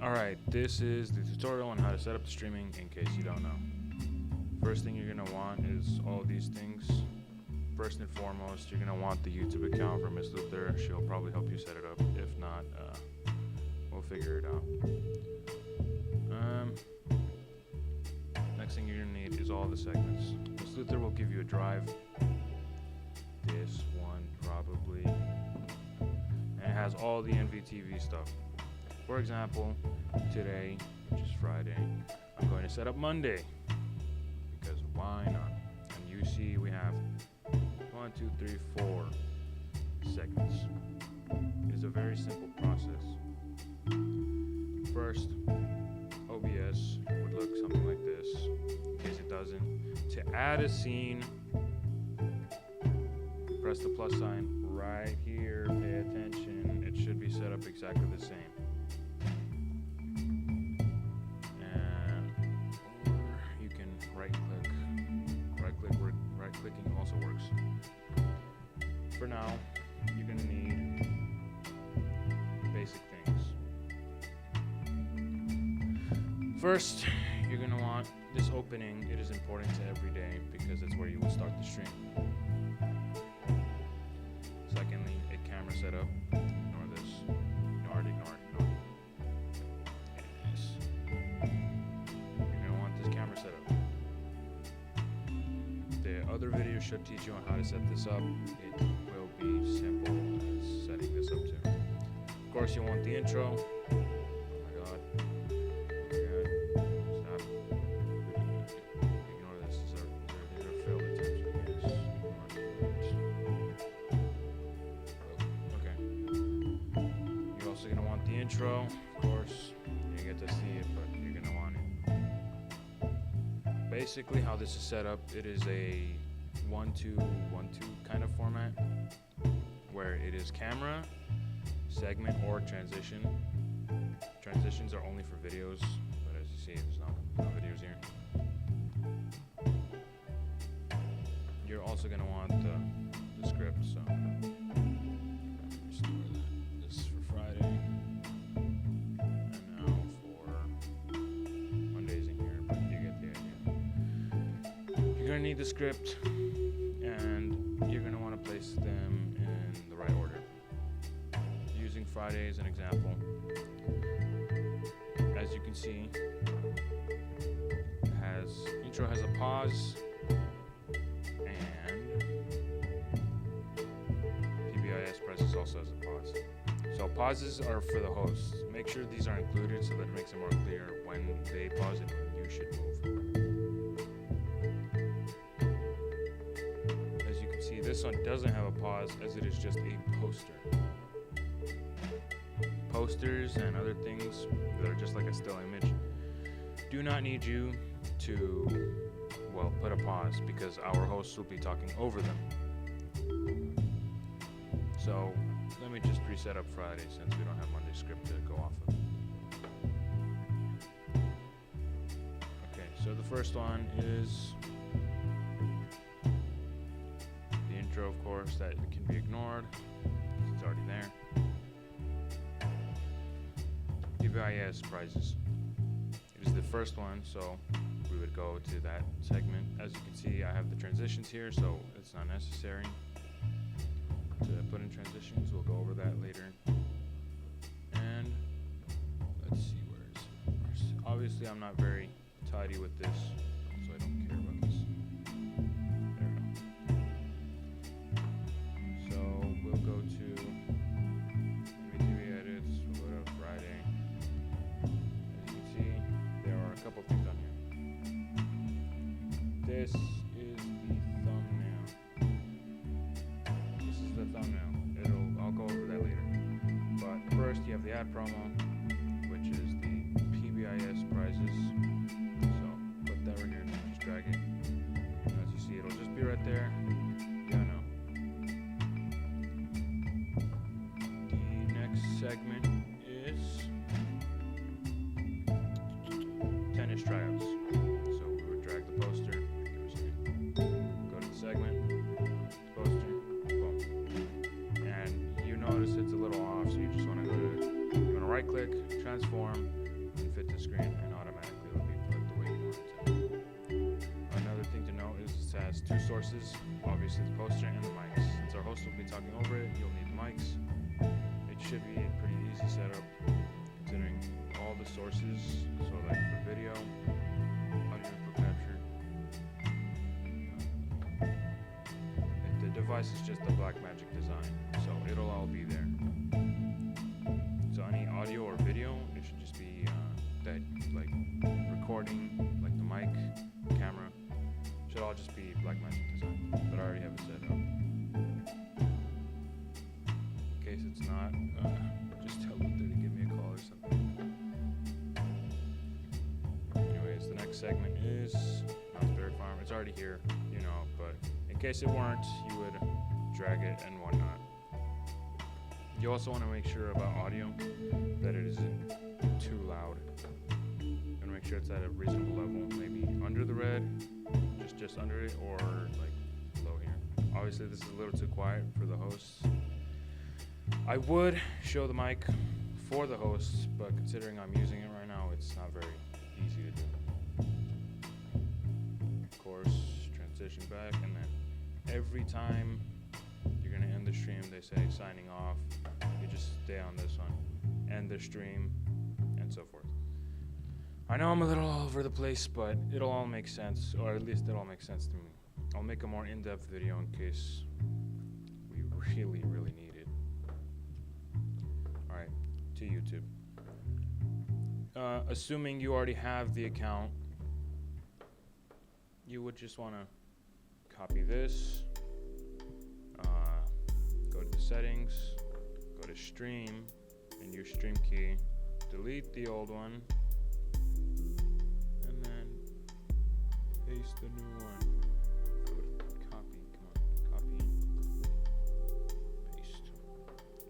Alright, this is the tutorial on how to set up the streaming in case you don't know. First thing you're going to want is all these things. First and foremost, you're going to want the YouTube account for Miss Luther. She'll probably help you set it up. If not, we'll figure it out. Next thing you're going to need is all the segments. Miss Luther will give you a drive. This one probably. And it has all the NVTV stuff. For example, today, which is Friday, I'm going to set up Monday, because why not? And you see we have 1, 2, 3, 4 segments. It is a very simple process. First, OBS would look something like this, in case it doesn't. To add a scene, press the plus sign right here, pay attention. It should be set up exactly the same. Right-clicking also works. For now, you're going to need basic things. First, you're going to want this opening. It is important to every day because it's where you will start the stream. Secondly, a camera setup. Ignore this. Ignore it. Yes. You're going to want this camera setup. The other video should teach you on how to set this up. It will be simple as setting this up too. Of course, you want the intro. Oh my god. Stop. Ignore this. These are failed attempts. Yes. Okay. You're also going to want the intro. Of course, you get to see it, but you're going to want it. Basically, how this is set up, it is a 1-2-1-2 kind of format where it is camera, segment, or transition. Transitions are only for videos, but as you see, there's no videos here. You're also going to want the script, so restore that. This is for Friday. You're going to need the script, and you're going to want to place them in the right order. Using Friday as an example, as you can see, intro has a pause, and PBIS presses also has a pause. So pauses are for the hosts. Make sure these are included so that it makes it more clear when they pause it and you should move. This one doesn't have a pause as it is just a poster. Posters and other things that are just like a still image do not need you to, well, put a pause because our hosts will be talking over them. So let me just reset up Friday since we don't have Monday script to go off of. Okay, so the first one is of course, that can be ignored. It's already there. NEWBIES prizes. It is the first one, so we would go to that segment. As you can see, I have the transitions here, so it's not necessary to put in transitions. We'll go over that later. And let's see, where is it? Obviously, I'm not very tidy with this, so I don't care about this. We'll go to NVTV edits, we'll go to Friday. As you can see, there are a couple things on here. This is the thumbnail. I'll go over that later. But first, you have the ad promo, which is the PBIS prizes. So put that right here, just drag it. And as you see, it'll just be right there. Segment is tennis tryouts. So we would drag the poster, go to the segment, poster, boom. And you notice it's a little off, so you just want to right click, transform, devices, obviously the poster and the mics. Since our host will be talking over it, you'll need the mics. It should be a pretty easy setup, considering all the sources. So like for video, audio input capture. The device is just the Blackmagic design, so it'll all be there. So any audio or video, it should just be that like recording, like the mic, camera, should all just be Blackmagic design. But I already have it set up. In case it's not, just tell Luther to give me a call or something. Anyways, the next segment is Knott's Berry Farm. It's already here, you know, but in case it weren't, you would drag it and whatnot. You also want to make sure about audio that it isn't too loud, and make sure it's at a reasonable level, maybe under the red, just under it, or like low here. Obviously this is a little too quiet for the hosts. I would show the mic for the hosts, but considering I'm using it right now, it's not very easy to do. Of course, transition back, and then every time you're gonna end the stream, they say signing off. You just stay on this one, end the stream, and so forth. I know I'm a little all over the place, but it'll all make sense, or at least it'll all make sense to me. I'll make a more in-depth video in case we really need it. Alright, to YouTube. Assuming you already have the account, you would just want to copy this, go to the settings, go to stream, and use stream key, delete the old one, and then paste the new one. Copy, come on, copy, paste.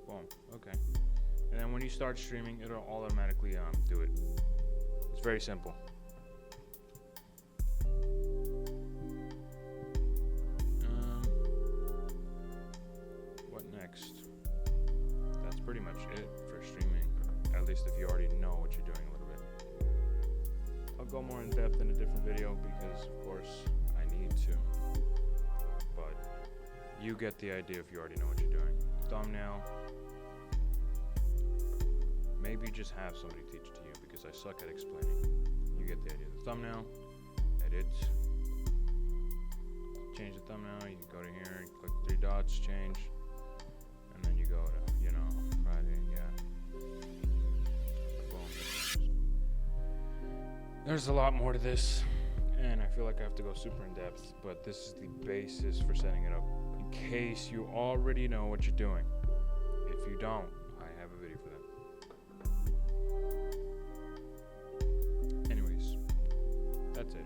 Boom, okay. And then when you start streaming, it'll automatically do it. It's very simple. What next? That's pretty much it for streaming, at least if you already know what you're doing a little bit. I'll go more in depth in a different video because, of course, I need to. But you get the idea if you already know what you're doing. Thumbnail. Maybe just have somebody teach it to you because I suck at explaining. You get the idea. The thumbnail, edit, change the thumbnail. You can go to here and click 3 dots, change, and then you go to, you know, Friday, yeah. Boom. There's a lot more to this, and I feel like I have to go super in depth, but this is the basis for setting it up in case you already know what you're doing. If you don't, I have a video for that. Anyways, that's it.